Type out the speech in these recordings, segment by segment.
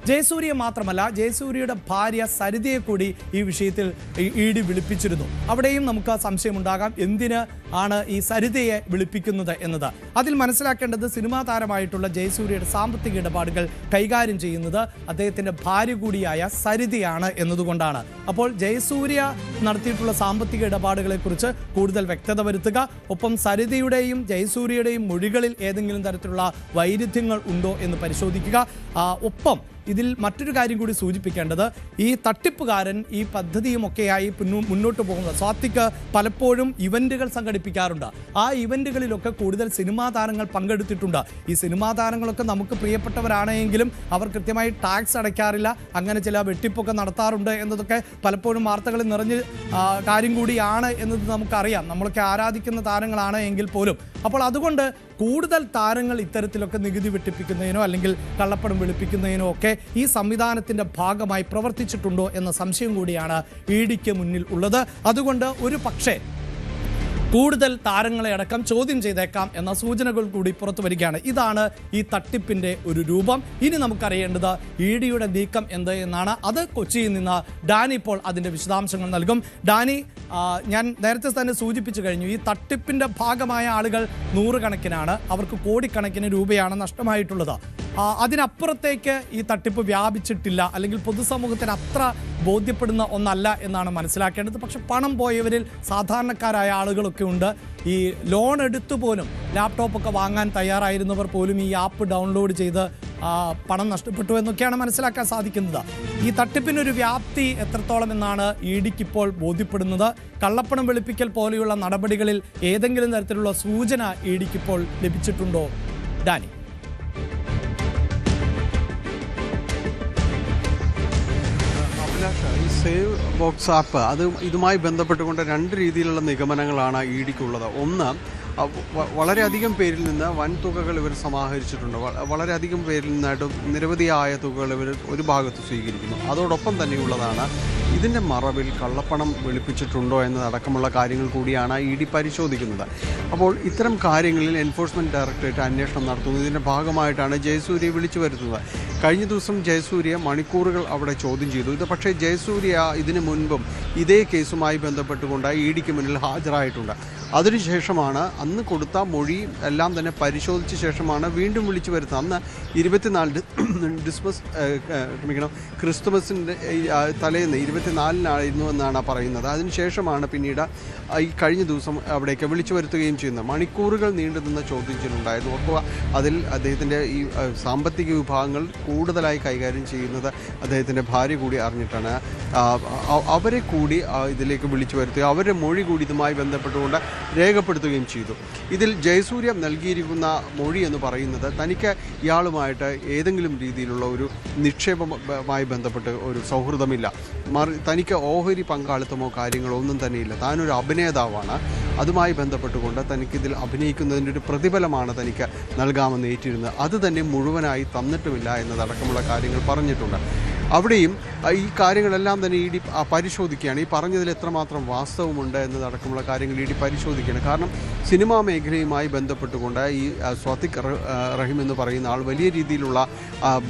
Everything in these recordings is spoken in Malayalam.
ജയസൂര്യ മാത്രമല്ല, ജയസൂര്യയുടെ ഭാര്യ സരിതയെ കൂടി ഈ വിഷയത്തിൽ ഇഡി വിളിപ്പിച്ചിരുന്നു. അവിടെയും നമുക്ക് സംശയമുണ്ടാകാം, എന്തിന് ആണ് ഈ സരിതയെ വിളിപ്പിക്കുന്നത് എന്നത്. അതിൽ മനസ്സിലാക്കേണ്ടത്, സിനിമാ താരമായിട്ടുള്ള ജയസൂര്യയുടെ സാമ്പത്തിക ഇടപാടുകൾ കൈകാര്യം ചെയ്യുന്നത് അദ്ദേഹത്തിൻ്റെ ഭാര്യ കൂടിയായ സരിതയാണ് എന്നതുകൊണ്ടാണ്. അപ്പോൾ ജയസൂര്യ നടത്തിയിട്ടുള്ള സാമ്പത്തിക ഇടപാടുകളെക്കുറിച്ച് കൂടുതൽ വ്യക്തത വരുത്തുക, ഒപ്പം സരിതയുടെയും ജയസൂര്യയുടെയും മൊഴികളിൽ ഏതെങ്കിലും തരത്തിലുള്ള വൈരുദ്ധ്യങ്ങൾ ഉണ്ടോ എന്ന് പരിശോധിക്കുക. ഒപ്പം ഇതിൽ മറ്റൊരു കാര്യം കൂടി സൂചിപ്പിക്കേണ്ടത്, ഈ തട്ടിപ്പുകാരൻ ഈ പദ്ധതിയുമൊക്കെയായി മുന്നോട്ട് പോകുന്നത് സ്വാതിക് പലപ്പോഴും ഇവൻറ്റുകൾ സംഘടിപ്പിക്കാറുണ്ട്. ആ ഇവൻറ്റുകളിലൊക്കെ കൂടുതൽ സിനിമാ താരങ്ങൾ പങ്കെടുത്തിട്ടുണ്ട്. ഈ സിനിമാ താരങ്ങളൊക്കെ നമുക്ക് പ്രിയപ്പെട്ടവരാണെങ്കിലും അവർ കൃത്യമായി ടാക്സ് അടയ്ക്കാറില്ല, അങ്ങനെ ചില വെട്ടിപ്പൊക്കെ നടത്താറുണ്ട് എന്നതൊക്കെ പലപ്പോഴും വാർത്തകളിൽ നിറഞ്ഞ് കാര്യം കൂടിയാണ് എന്നത് നമുക്കറിയാം. നമ്മളൊക്കെ ആരാധിക്കുന്ന താരങ്ങളാണ് എങ്കിൽ പോലും. അപ്പോൾ അതുകൊണ്ട് കൂടുതൽ താരങ്ങൾ ഇത്തരത്തിലൊക്കെ നികുതി വെട്ടിപ്പിക്കുന്നതിനോ അല്ലെങ്കിൽ കള്ളപ്പണം വെളുപ്പിക്കുന്നതിനോ ഒക്കെ ഈ സംവിധാനത്തിൻ്റെ ഭാഗമായി പ്രവർത്തിച്ചിട്ടുണ്ടോ എന്ന സംശയം കൂടിയാണ് ഇഡിക്ക് മുന്നിൽ ഉള്ളത്. അതുകൊണ്ട് ഒരു പക്ഷേ കൂടുതൽ താരങ്ങളെ അടക്കം ചോദ്യം ചെയ്തേക്കാം എന്ന സൂചനകൾ കൂടി പുറത്തു വരികയാണ്. ഇതാണ് ഈ തട്ടിപ്പിൻ്റെ ഒരു രൂപം. ഇനി നമുക്കറിയേണ്ടത് ഇഡിയുടെ നീക്കം എന്ത് എന്നാണ്. അത് കൊച്ചിയിൽ നിന്ന് ഡാനി ഇപ്പോൾ അതിൻ്റെ വിശദാംശങ്ങൾ നൽകും. ഡാനി, ഞാൻ നേരത്തെ തന്നെ സൂചിപ്പിച്ചു കഴിഞ്ഞു, ഈ തട്ടിപ്പിൻ്റെ ഭാഗമായ ആളുകൾ നൂറുകണക്കിനാണ്, അവർക്ക് കോടിക്കണക്കിന് രൂപയാണ് നഷ്ടമായിട്ടുള്ളത്. അതിനപ്പുറത്തേക്ക് ഈ തട്ടിപ്പ് വ്യാപിച്ചിട്ടില്ല, അല്ലെങ്കിൽ പൊതുസമൂഹത്തിന് അത്ര ബോധ്യപ്പെടുന്ന ഒന്നല്ല എന്നാണ് മനസ്സിലാക്കേണ്ടത്. പക്ഷെ പണം പോയവരിൽ സാധാരണക്കാരായ ആളുകളൊക്കെ ഉണ്ട്. ഈ ലോൺ എടുത്തു പോലും ലാപ്ടോപ്പൊക്കെ വാങ്ങാൻ തയ്യാറായിരുന്നവർ പോലും ഈ ആപ്പ് ഡൗൺലോഡ് ചെയ്ത് പണം നഷ്ടപ്പെട്ടു എന്നൊക്കെയാണ് മനസ്സിലാക്കാൻ സാധിക്കുന്നത്. ഈ തട്ടിപ്പിനൊരു വ്യാപ്തി എത്രത്തോളം എന്നാണ് ഇഡിക്കിപ്പോൾ ബോധ്യപ്പെടുന്നത്. കള്ളപ്പണം വെളുപ്പിക്കൽ പോലെയുള്ള നടപടികളിൽ ഏതെങ്കിലും തരത്തിലുള്ള സൂചന ഇഡിക്കിപ്പോൾ ലഭിച്ചിട്ടുണ്ടോ ഡാനി? ഈ സേവ് ബോക്സ് ആപ്പ് ഇതുമായി ബന്ധപ്പെട്ടുകൊണ്ട് രണ്ട് രീതിയിലുള്ള നിഗമനങ്ങളാണ് ഇഡിക്കുള്ളത്. ഒന്ന്, വളരെയധികം പേരിൽ നിന്ന് വൻതുകകൾ ഇവർ സമാഹരിച്ചിട്ടുണ്ട്. വളരെയധികം പേരിൽ നിന്നായിട്ട് നിരവധിയായ തുകകൾ ഇവർ ഒരു ഭാഗത്ത് സ്വീകരിക്കുന്നു. അതോടൊപ്പം തന്നെയുള്ളതാണ്, ഇതിൻ്റെ മറവിൽ കള്ളപ്പണം വെളുപ്പിച്ചിട്ടുണ്ടോ എന്നതടക്കമുള്ള കാര്യങ്ങൾ കൂടിയാണ് ഇഡി പരിശോധിക്കുന്നത്. അപ്പോൾ ഇത്തരം കാര്യങ്ങളിൽ എൻഫോഴ്സ്മെൻറ്റ് ഡയറക്ടറേറ്റ് അന്വേഷണം നടത്തുന്നു. ഇതിൻ്റെ ഭാഗമായിട്ടാണ് ജയസൂര്യയെ വിളിച്ചു വരുത്തുന്നത്. കഴിഞ്ഞ ദിവസം ജയസൂര്യ മണിക്കൂറുകൾ അവിടെ ചോദ്യം ചെയ്തു. പക്ഷേ ജയസൂര്യ ഇതിനു മുൻപും ഇതേ കേസുമായി ബന്ധപ്പെട്ടുകൊണ്ട് ഇഡിക്ക് മുന്നിൽ ഹാജരായിട്ടുണ്ട്. അതിനുശേഷമാണ് അന്ന് കൊടുത്ത മൊഴി എല്ലാം തന്നെ പരിശോധിച്ച ശേഷമാണ് വീണ്ടും വിളിച്ചു വരുന്നത്. അന്ന് 24 ക്രിസ്തുമസിൻ്റെ തലേന്ന് 24-നായിരുന്നു എന്നാണ് പറയുന്നത്. അതിനുശേഷമാണ് പിന്നീട് ഈ കഴിഞ്ഞ ദിവസം അവിടേക്ക് വിളിച്ചു വരുത്തുകയും ചെയ്യുന്നത്. മണിക്കൂറുകൾ നീണ്ടു നിന്ന ചോദ്യം ചെയ്യലുണ്ടായിരുന്നു. അപ്പോൾ അതിൽ അദ്ദേഹത്തിൻ്റെ ഈ സാമ്പത്തിക വിഭാഗങ്ങൾ കൂടുതലായി കൈകാര്യം ചെയ്യുന്നത് അദ്ദേഹത്തിൻ്റെ ഭാര്യ കൂടി അറിഞ്ഞിട്ടാണ് അവരെ കൂടി ഇതിലേക്ക് വിളിച്ചു വരുത്തുക, അവരുടെ മൊഴി കൂടി ഇതുമായി ബന്ധപ്പെട്ടുകൊണ്ട് രേഖപ്പെടുത്തുകയും ചെയ്തു. ഇതിൽ ജയസൂര്യ നൽകിയിരിക്കുന്ന മൊഴി എന്ന് പറയുന്നത്, തനിക്ക് ഇയാളുമായിട്ട് ഏതെങ്കിലും രീതിയിലുള്ള ഒരു നിക്ഷേപവുമായി ബന്ധപ്പെട്ട് ഒരു സൗഹൃദമില്ല, തനിക്ക് ഓഹരി പങ്കാളിത്തമോ കാര്യങ്ങളോ ഒന്നും തന്നെയില്ല, താനൊരു അഭിനേതാവാണ്, അതുമായി ബന്ധപ്പെട്ടുകൊണ്ട് തനിക്കിതിൽ അഭിനയിക്കുന്നതിൻ്റെ ഒരു പ്രതിഫലമാണ് തനിക്ക് നൽകാമെന്ന് ഏറ്റിരുന്നത്, അത് തന്നെ മുഴുവനായി തന്നിട്ടുമില്ല എന്നതടക്കമുള്ള കാര്യങ്ങൾ പറഞ്ഞിട്ടുണ്ട്. അവിടെയും ഈ കാര്യങ്ങളെല്ലാം തന്നെ ഇഡി പരിശോധിക്കുകയാണ്. ഈ പറഞ്ഞതിൽ എത്രമാത്രം വാസ്തവമുണ്ട് എന്നതടക്കമുള്ള കാര്യങ്ങൾ ഇഡി പരിശോധിക്കുകയാണ്. കാരണം സിനിമാ മേഖലയുമായി ബന്ധപ്പെട്ടുകൊണ്ട് ഈ സ്വാതിക് റഹീം എന്ന് പറയുന്ന ആൾ വലിയ രീതിയിലുള്ള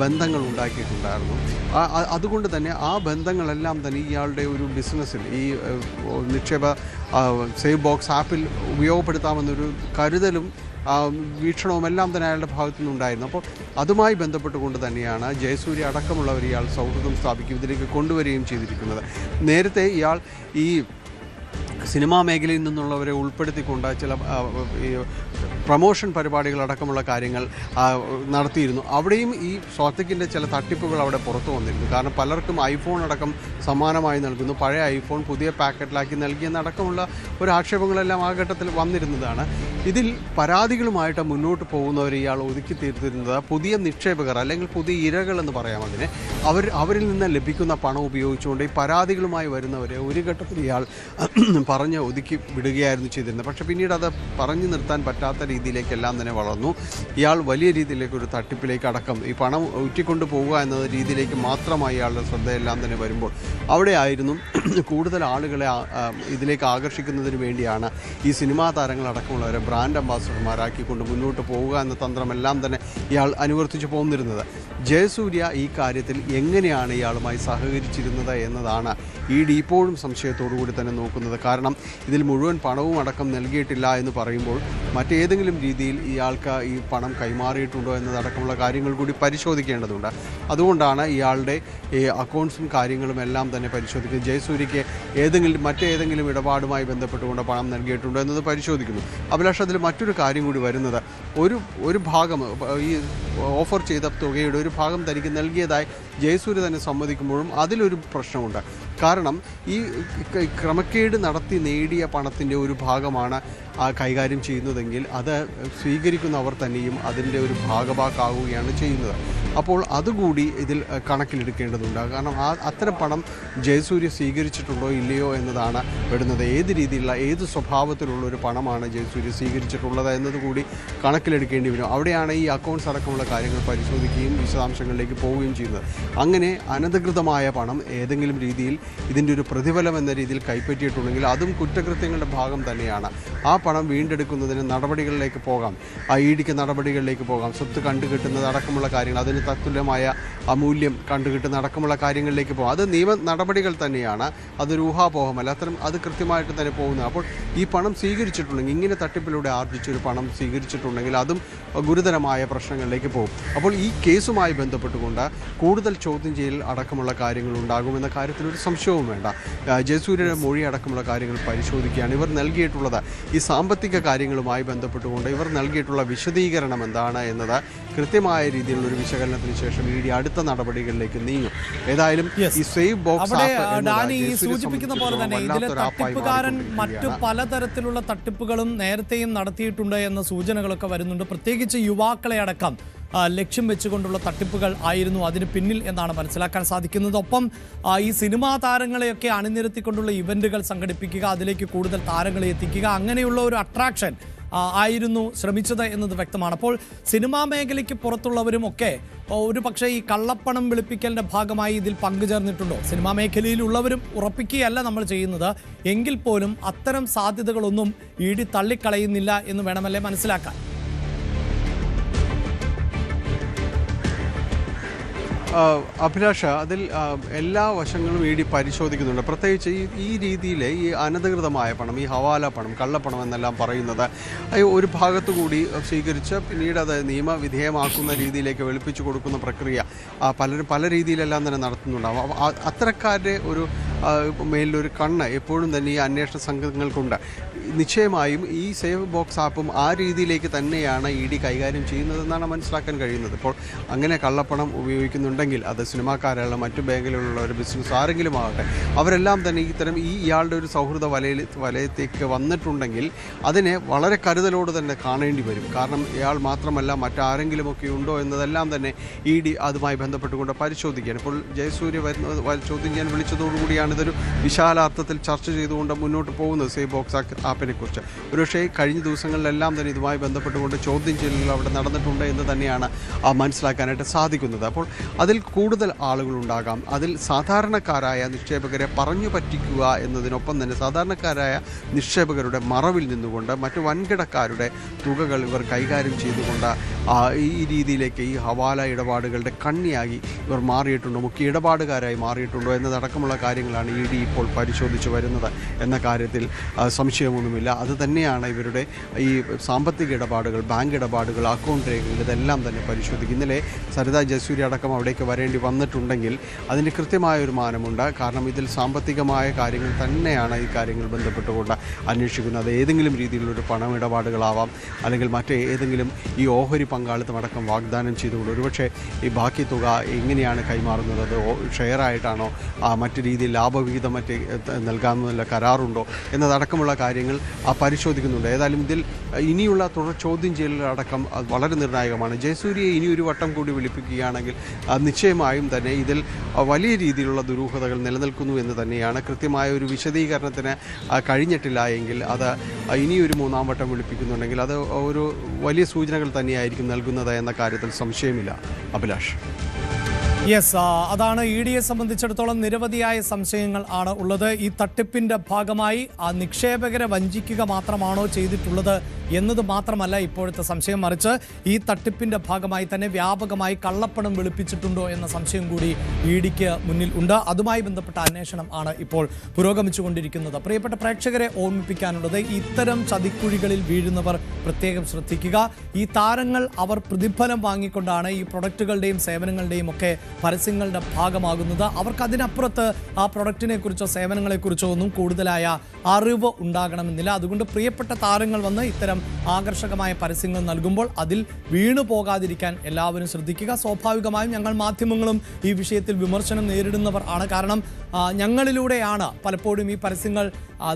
ബന്ധങ്ങൾ ഉണ്ടാക്കിയിട്ടുണ്ടായിരുന്നു. അതുകൊണ്ട് തന്നെ ആ ബന്ധങ്ങളെല്ലാം തന്നെ ഇയാളുടെ ഒരു ബിസിനസ്സിൽ, ഈ നിക്ഷേപ സേവ് ബോക്സ് ആപ്പിൽ ഉപയോഗപ്പെടുത്താമെന്നൊരു കരുതലും വീക്ഷണവും എല്ലാം തന്നെ അയാളുടെ ഭാഗത്തു നിന്നുണ്ടായിരുന്നു. അപ്പോൾ അതുമായി ബന്ധപ്പെട്ടുകൊണ്ട് തന്നെയാണ് ജയസൂര്യ അടക്കമുള്ളവർ ഇയാൾ സൗഹൃദം സ്ഥാപിക്കും ഇതിലേക്ക് കൊണ്ടുവരികയും ചെയ്തിരിക്കുന്നത്. നേരത്തെ ഇയാൾ ഈ സിനിമാ മേഖലയിൽ നിന്നുള്ളവരെ ഉൾപ്പെടുത്തിക്കൊണ്ട് ചില പ്രമോഷൻ പരിപാടികളടക്കമുള്ള കാര്യങ്ങൾ നടത്തിയിരുന്നു. അവിടെയും ഈ സ്വാതിക്കിൻ്റെ ചില തട്ടിപ്പുകൾ അവിടെ പുറത്തു വന്നിരുന്നു. കാരണം പലർക്കും ഐഫോൺ അടക്കം സമ്മാനമായി നൽകുന്നു, പഴയ ഐഫോൺ പുതിയ പാക്കറ്റിലാക്കി നൽകിയെന്നടക്കമുള്ള ഒരു ആക്ഷേപങ്ങളെല്ലാം ആ ഘട്ടത്തിൽ വന്നിരുന്നതാണ്. ഇതിൽ പരാതികളുമായിട്ട് മുന്നോട്ട് പോകുന്നവരെ ഇയാൾ ഒതുക്കി തീർത്തിരുന്നത് പുതിയ നിക്ഷേപകർ അല്ലെങ്കിൽ പുതിയ ഇരകൾ എന്ന് പറയാം അതിന്, അവരിൽ നിന്ന് ലഭിക്കുന്ന പണം ഉപയോഗിച്ചുകൊണ്ട് ഈ പരാതികളുമായി വരുന്നവരെ ഒരു ഘട്ടത്തിൽ ഇയാൾ പറഞ്ഞ് ഒതുക്കി വിടുകയായിരുന്നു ചെയ്തിരുന്നത്. പക്ഷേ പിന്നീട് അത് പറഞ്ഞു നിർത്താൻ പറ്റാത്ത രീതിയിലേക്കെല്ലാം തന്നെ വളർന്നു. ഇയാൾ വലിയ രീതിയിലേക്ക് ഒരു തട്ടിപ്പിലേക്ക് അടക്കം ഈ പണം ഊറ്റിക്കൊണ്ട് പോവുക എന്ന രീതിയിലേക്ക് മാത്രമായി ഇയാളുടെ ശ്രദ്ധയെല്ലാം തന്നെ വരുമ്പോൾ അവിടെ ആയിരുന്നു കൂടുതൽ ആളുകളെ ഇതിലേക്ക് ആകർഷിക്കുന്നതിന് വേണ്ടിയാണ് ഈ സിനിമാ താരങ്ങളടക്കമുള്ളവരെ ബ്രാൻഡ് അംബാസഡർമാരാക്കിക്കൊണ്ട് മുന്നോട്ട് പോവുക എന്ന തന്ത്രമെല്ലാം തന്നെ ഇയാൾ അനുവർത്തിച്ചു പോന്നിരുന്നത്. ജയസൂര്യ ഈ കാര്യത്തിൽ എങ്ങനെയാണ് ഇയാളുമായി സഹകരിച്ചിരുന്നത് എന്നതാണ് ED ഇപ്പോഴും സംശയത്തോടു കൂടി തന്നെ നോക്കുന്നത്. കാരണം ഇതിൽ മുഴുവൻ പണവും അടക്കം നൽകിയിട്ടില്ല എന്ന് പറയുമ്പോൾ മറ്റേതെങ്കിലും രീതിയിൽ ഇയാൾക്ക് ഈ പണം കൈമാറിയിട്ടുണ്ടോ എന്നതടക്കമുള്ള കാര്യങ്ങൾ കൂടി പരിശോധിക്കേണ്ടതുണ്ട്. അതുകൊണ്ടാണ് ഇയാളുടെ അക്കൗണ്ട്സും കാര്യങ്ങളും എല്ലാം തന്നെ പരിശോധിക്കുന്നത്. ജയസൂര്യയ്ക്ക് മറ്റേതെങ്കിലും ഇടപാടുമായി ബന്ധപ്പെട്ടുകൊണ്ട് പണം നൽകിയിട്ടുണ്ടോ എന്നത് പരിശോധിക്കുന്നു. അഭിലാഷ്, അതിൽ മറ്റൊരു കാര്യം കൂടി വരുന്നത്, ഒരു ഭാഗം ഈ ഓഫർ ചെയ്ത തുകയുടെ ഒരു ഭാഗം തനിക്ക് നൽകിയതായി ജയസൂര്യ തന്നെ സമ്മതിക്കുമ്പോഴും അതിലൊരു പ്രശ്നമുണ്ട്. കാരണം ഈ ക്രമക്കേട് നടത്തി നേടിയ പണത്തിൻ്റെ ഒരു ഭാഗമാണ് കൈകാര്യം ചെയ്യുന്നതെങ്കിൽ അത് സ്വീകരിക്കുന്നവർ തന്നെയും അതിൻ്റെ ഒരു ഭാഗഭാക്കാവുകയാണ് ചെയ്യുന്നത്. അപ്പോൾ അതുകൂടി ഇതിൽ കണക്കിലെടുക്കേണ്ടതുണ്ട്. കാരണം അത്തരം പണം ജയസൂര്യ സ്വീകരിച്ചിട്ടുണ്ടോ ഇല്ലയോ എന്നതാണ് വരുന്നത്. ഏത് രീതിയിലുള്ള ഏത് സ്വഭാവത്തിലുള്ള ഒരു പണമാണ് ജയസൂര്യ സ്വീകരിച്ചിട്ടുള്ളത് എന്നതുകൂടി കണക്കിലെടുക്കേണ്ടി വരും. അവിടെയാണ് ഈ അക്കൗണ്ട്സ് അടക്കമുള്ള കാര്യങ്ങൾ പരിശോധിക്കുകയും വിശദാംശങ്ങളിലേക്ക് പോവുകയും ചെയ്യുന്നത്. അങ്ങനെ അനധികൃതമായ പണം ഏതെങ്കിലും രീതിയിൽ ഇതിൻ്റെ ഒരു പ്രതിഫലം എന്ന രീതിയിൽ കൈപ്പറ്റിയിട്ടുണ്ടെങ്കിൽ അതും കുറ്റകൃത്യങ്ങളുടെ ഭാഗം തന്നെയാണ്. ആ പണം വീണ്ടെടുക്കുന്നതിന് നടപടികളിലേക്ക് പോകാം, EDക്ക് നടപടികളിലേക്ക് പോകാം, സ്വത്ത് കണ്ടുകിട്ടുന്നത് അടക്കമുള്ള കാര്യങ്ങൾ, അതിന് തത്തുല്യമായ അമൂല്യം കണ്ടുകിട്ടുന്ന അടക്കമുള്ള കാര്യങ്ങളിലേക്ക് പോകാം. അത് നിയമ നടപടികൾ തന്നെയാണ്, അതൊരു ഊഹാപോഹമല്ല. അത് കൃത്യമായിട്ട് തന്നെ പോകുന്നത്. അപ്പോൾ ഈ പണം സ്വീകരിച്ചിട്ടുണ്ടെങ്കിൽ, ഇങ്ങനെ തട്ടിപ്പിലൂടെ ആർജിച്ചൊരു പണം സ്വീകരിച്ചിട്ടുണ്ടെങ്കിൽ അതും ഗുരുതരമായ പ്രശ്നങ്ങളിലേക്ക് പോകും. അപ്പോൾ ഈ കേസുമായി ബന്ധപ്പെട്ടുകൊണ്ട് കൂടുതൽ ചോദ്യം ചെയ്യൽ അടക്കമുള്ള കാര്യങ്ങൾ ഉണ്ടാകുമെന്ന കാര്യത്തിലൊരു സംശയവും വേണ്ട. ജയസൂര്യയുടെ മൊഴി അടക്കമുള്ള കാര്യങ്ങൾ പരിശോധിക്കുകയാണ്. ഇവർ നൽകിയിട്ടുള്ളത് ഈ സാമ്പത്തിക കാര്യങ്ങളുമായി ബന്ധപ്പെട്ടുകൊണ്ട് ഇവർ നൽകിയിട്ടുള്ള വിശദീകരണം എന്താണ് എന്നത് കൃത്യമായ രീതിയിലുള്ളൊരു വിശകലനത്തിന് ശേഷം ED അടുത്ത നടപടികളിലേക്ക് നീങ്ങും. ഏതായാലും ഈ സേവ് ബോക്സ് സൂചിപ്പിക്കുന്ന പോലെ തന്നെ ഇതിലെ തട്ടിപ്പുകാരൻ മറ്റു പലതരത്തിലുള്ള തട്ടിപ്പുകളും നേരത്തെയും നടത്തിയിട്ടുണ്ട് എന്ന സൂചനകളൊക്കെ വരുന്നുണ്ട്. പ്രത്യേകിച്ച് യുവാക്കളെ അടക്കം ലക്ഷ്യം വെച്ചുകൊണ്ടുള്ള തട്ടിപ്പുകൾ ആയിരുന്നു അതിന് പിന്നിൽ എന്നാണ് മനസ്സിലാക്കാൻ സാധിക്കുന്നത്. ഒപ്പം ഈ സിനിമാ താരങ്ങളെയൊക്കെ അണിനിരത്തിക്കൊണ്ടുള്ള ഇവന്റുകൾ സംഘടിപ്പിക്കുക, അതിലേക്ക് കൂടുതൽ താരങ്ങളെ എത്തിക്കുക, അങ്ങനെയുള്ള ഒരു അട്രാക്ഷൻ ആയിരുന്നു ശ്രമിച്ചത് എന്നത് വ്യക്തമാണ്. അപ്പോൾ സിനിമാ മേഖലയ്ക്ക് പുറത്തുള്ളവരും ഒക്കെ ഒരു പക്ഷേ ഈ കള്ളപ്പണം വെളുപ്പിക്കലിൻ്റെ ഭാഗമായി ഇതിൽ പങ്കുചേർന്നിട്ടുണ്ടോ? സിനിമാ മേഖലയിലുള്ളവരും ഉറപ്പിക്കുകയല്ല നമ്മൾ ചെയ്യുന്നത്, എങ്കിൽ പോലും അത്തരം സാധ്യതകളൊന്നും ED തള്ളിക്കളയുന്നില്ല എന്ന് വേണമല്ലേ മനസ്സിലാക്കാൻ? അഭിലാഷ, അതിൽ എല്ലാ വശങ്ങളും ED പരിശോധിക്കുന്നുണ്ട്. പ്രത്യേകിച്ച് ഈ രീതിയിൽ ഈ അനധികൃതമായ പണം, ഈ ഹവാല പണം, കള്ളപ്പണം എന്നെല്ലാം പറയുന്നത് ഒരു ഭാഗത്തുകൂടി സ്വീകരിച്ച് പിന്നീട് അത് നിയമവിധേയമാക്കുന്ന രീതിയിലേക്ക് വെളുപ്പിച്ചു കൊടുക്കുന്ന പ്രക്രിയ പലരും പല രീതിയിലെല്ലാം തന്നെ നടത്തുന്നുണ്ടാവും. അത്തരക്കാരുടെ ഒരു മേലിലൊരു കണ്ണ് എപ്പോഴും തന്നെ ഈ അന്വേഷണ സംഘങ്ങൾക്കുണ്ട്. നിശ്ചയമായും ഈ സേവ് ബോക്സ് ആപ്പും ആ രീതിയിലേക്ക് തന്നെയാണ് ED കൈകാര്യം ചെയ്യുന്നതെന്നാണ് മനസ്സിലാക്കാൻ കഴിയുന്നത്. ഇപ്പോൾ അങ്ങനെ കള്ളപ്പണം ഉപയോഗിക്കുന്നുണ്ടെങ്കിൽ അത് സിനിമാക്കാരായുള്ള മറ്റു മേഖലയിലുള്ള ഒരു ബിസിനസ് ആരെങ്കിലും ആകട്ടെ, അവരെല്ലാം തന്നെ ഇത്തരം ഇയാളുടെ ഒരു സൗഹൃദ വലയത്തേക്ക് വന്നിട്ടുണ്ടെങ്കിൽ അതിനെ വളരെ കരുതലോട് തന്നെ കാണേണ്ടി വരും. കാരണം ഇയാൾ മാത്രമല്ല മറ്റാരെങ്കിലുമൊക്കെ ഉണ്ടോ എന്നതെല്ലാം തന്നെ ED അതുമായി ബന്ധപ്പെട്ടുകൊണ്ട് പരിശോധിക്കുകയാണ്. ഇപ്പോൾ ജയസൂര്യ ചോദ്യം ചെയ്യാൻ വിളിച്ചതോടുകൂടിയാണ് ഇതൊരു വിശാലാർത്ഥത്തിൽ ചർച്ച ചെയ്തുകൊണ്ട് മുന്നോട്ട് പോകുന്നത് സേവ് ബോക്സ് ആപ്പിനെ കുറിച്ച്. ഒരുപക്ഷേ കഴിഞ്ഞ ദിവസങ്ങളിലെല്ലാം തന്നെ ഇതുമായി ബന്ധപ്പെട്ടുകൊണ്ട് ചോദ്യം ചെയ്യലുകൾ അവിടെ നടന്നിട്ടുണ്ട് എന്ന് തന്നെയാണ് മനസ്സിലാക്കാനായിട്ട് സാധിക്കുന്നത്. അപ്പോൾ അതിൽ കൂടുതൽ ആളുകളുണ്ടാകാം. അതിൽ സാധാരണക്കാരായ നിക്ഷേപകരെ പറഞ്ഞു പറ്റിക്കുക എന്നതിനൊപ്പം തന്നെ സാധാരണക്കാരായ നിക്ഷേപകരുടെ മറവിൽ നിന്നുകൊണ്ട് മറ്റു വൻകിടക്കാരുടെ തുകകൾ ഇവർ കൈകാര്യം ചെയ്തുകൊണ്ട് ഈ രീതിയിലേക്ക് ഈ ഹവാല ഇടപാടുകളുടെ കണ്ണിയായി ഇവർ മാറിയിട്ടുണ്ടോ, മുഖ്യ ഇടപാടുകാരായി മാറിയിട്ടുണ്ടോ എന്നതടക്കമുള്ള കാര്യങ്ങളാണ് ED ഇപ്പോൾ പരിശോധിച്ച് വരുന്നത് എന്ന കാര്യത്തിൽ സംശയമൊന്നുമില്ല. അത് തന്നെയാണ് ഇവരുടെ ഈ സാമ്പത്തിക ഇടപാടുകൾ, ബാങ്ക് ഇടപാടുകൾ, അക്കൗണ്ട് രേഖകൾ, ഇതെല്ലാം തന്നെ പരിശോധിക്കും. ഇന്നലെ സരിത ജയസൂര്യ അടക്കം അവിടേക്ക് വരേണ്ടി വന്നിട്ടുണ്ടെങ്കിൽ അതിന് കൃത്യമായൊരു മാനമുണ്ട്. കാരണം ഇതിൽ സാമ്പത്തികമായ കാര്യങ്ങൾ തന്നെയാണ് ഈ കാര്യങ്ങൾ ബന്ധപ്പെട്ടുകൊണ്ട് അന്വേഷിക്കുന്നത്. ഏതെങ്കിലും രീതിയിലുള്ളൊരു പണമിടപാടുകളാവാം, അല്ലെങ്കിൽ മറ്റേതെങ്കിലും ഈ ഓഹരി പങ്കാളിത്തം അടക്കം വാഗ്ദാനം ചെയ്തുകൊണ്ട് ഒരുപക്ഷെ ഈ ബാക്കി തുക എങ്ങനെയാണ് കൈമാറുന്നത്, അത് ഷെയറായിട്ടാണോ, മറ്റു രീതിയിൽ ലാഭവിഹിതം മറ്റ് നൽകാമെന്നുള്ള കരാറുണ്ടോ എന്നതടക്കമുള്ള കാര്യങ്ങൾ പരിശോധിക്കുന്നുണ്ട്. ഏതായാലും ഇതിൽ ഇനിയുള്ള തുടർ ചോദ്യം ചെയ്യലടക്കം അത് വളരെ നിർണായകമാണ്. ജയസൂര്യയെ ഇനിയൊരു വട്ടം കൂടി വിളിപ്പിക്കുകയാണെങ്കിൽ നിശ്ചയമായും തന്നെ ഇതിൽ വലിയ രീതിയിലുള്ള ദുരൂഹതകൾ നിലനിൽക്കുന്നു എന്ന് തന്നെയാണ്. കൃത്യമായ ഒരു വിശദീകരണത്തിന് കഴിഞ്ഞിട്ടില്ല എങ്കിൽ അത് ഇനിയൊരു മൂന്നാം വട്ടം വിളിപ്പിക്കുന്നുണ്ടെങ്കിൽ അത് ഒരു വലിയ സൂചനകൾ തന്നെയായിരിക്കും നൽകുന്നത് എന്ന കാര്യത്തിൽ സംശയമില്ല. അഭിലാഷ്. യെസ്, അതാണ് ഇ ഡിയെ സംബന്ധിച്ചിടത്തോളം നിരവധിയായ സംശയങ്ങൾ ആണ് ഉള്ളത്. ഈ തട്ടിപ്പിന്റെ ഭാഗമായി നിക്ഷേപകരെ വഞ്ചിക്കുക മാത്രമാണോ ചെയ്തിട്ടുള്ളത് എന്നത് മാത്രമല്ല ഇപ്പോഴത്തെ സംശയം, മറിച്ച് ഈ തട്ടിപ്പിന്റെ ഭാഗമായി തന്നെ വ്യാപകമായി കള്ളപ്പണം വെളുപ്പിച്ചിട്ടുണ്ടോ എന്ന സംശയം കൂടി ഇ ഡിക്ക് മുന്നിൽ ഉണ്ട്. അതുമായി ബന്ധപ്പെട്ട അന്വേഷണം ആണ് ഇപ്പോൾ പുരോഗമിച്ചുകൊണ്ടിരിക്കുന്നത്. പ്രിയപ്പെട്ട പ്രേക്ഷകരെ ഓർമ്മിപ്പിക്കാനുള്ളത്, ഇത്തരം ചതിക്കുഴികളിൽ വീഴുന്നവർ പ്രത്യേകം ശ്രദ്ധിക്കുക. ഈ താരങ്ങൾ അവർ പ്രതിഫലം വാങ്ങിക്കൊണ്ടാണ് ഈ പ്രൊഡക്റ്റുകളുടെയും സേവനങ്ങളുടെയും ഒക്കെ പരസ്യങ്ങളുടെ ഭാഗമാകുന്നത്. അവർക്ക് അതിനപ്പുറത്ത് ആ പ്രൊഡക്റ്റിനെ കുറിച്ചോ സേവനങ്ങളെക്കുറിച്ചോ ഒന്നും കൂടുതലായ അറിവ് ഉണ്ടാകണമെന്നില്ല. അതുകൊണ്ട് പ്രിയപ്പെട്ട താരങ്ങൾ വന്ന് ഇത്തരം ആകർഷകമായ പരസ്യങ്ങൾ നൽകുമ്പോൾ അതിൽ വീണു പോകാതിരിക്കാൻ എല്ലാവരും ശ്രദ്ധിക്കുക. സ്വാഭാവികമായും ഞങ്ങൾ മാധ്യമങ്ങളും ഈ വിഷയത്തിൽ വിമർശനം നേരിടുന്നവർ ആണ്. കാരണം ഞങ്ങളിലൂടെയാണ് പലപ്പോഴും ഈ പരസ്യങ്ങൾ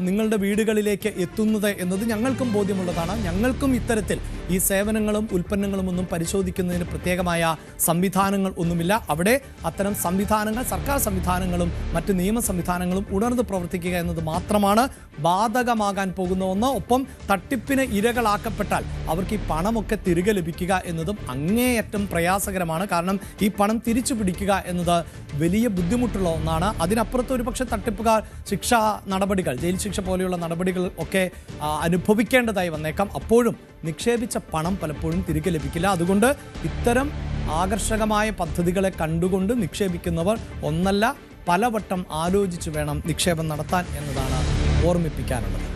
നിങ്ങളുടെ വീടുകളിലേക്ക് എത്തുന്നത് എന്നത് ഞങ്ങൾക്കും ബോധ്യമുള്ളതാണ്. ഞങ്ങൾക്കും ഇത്തരത്തിൽ ഈ സേവനങ്ങളും ഉൽപ്പന്നങ്ങളും ഒന്നും പരിശോധിക്കുന്നതിന് പ്രത്യേകമായ സംവിധാനങ്ങൾ ഒന്നുമില്ല. അവിടെ അത്തരം സംവിധാനങ്ങൾ, സർക്കാർ സംവിധാനങ്ങളും മറ്റ് നിയമ സംവിധാനങ്ങളും ഉണർന്ന് പ്രവർത്തിക്കുക എന്നത് മാത്രമാണ് ബാധകമാകാൻ പോകുന്ന ഒന്ന്. ഒപ്പം തട്ടിപ്പിന് ഇരകളാക്കപ്പെട്ടാൽ അവർക്ക് ഈ പണമൊക്കെ തിരികെ ലഭിക്കുക എന്നതും അങ്ങേയറ്റം പ്രയാസകരമാണ്. കാരണം ഈ പണം തിരിച്ചു പിടിക്കുക എന്നത് വലിയ ബുദ്ധിമുട്ടുള്ള ഒന്നാണ്. അതിനപ്പുറത്ത് ഒരുപക്ഷെ തട്ടിപ്പുകാർ ശിക്ഷാ നടപടികൾ, ജയിൽ ശിക്ഷ പോലെയുള്ള നടപടികൾ ഒക്കെ അനുഭവിക്കേണ്ടതായി വന്നേക്കാം. അപ്പോഴും നിക്ഷേപിച്ച പണം പലപ്പോഴും തിരികെ ലഭിക്കില്ല. അതുകൊണ്ട് ഇത്തരം ആകർഷകമായ പദ്ധതികളെ കണ്ടുകൊണ്ട് നിക്ഷേപിക്കുന്നവർ ഒന്നല്ല പലവട്ടം ആലോചിച്ച് വേണം നിക്ഷേപം നടത്താൻ എന്നതാണ് ഓർമ്മിപ്പിക്കാനുള്ളത്.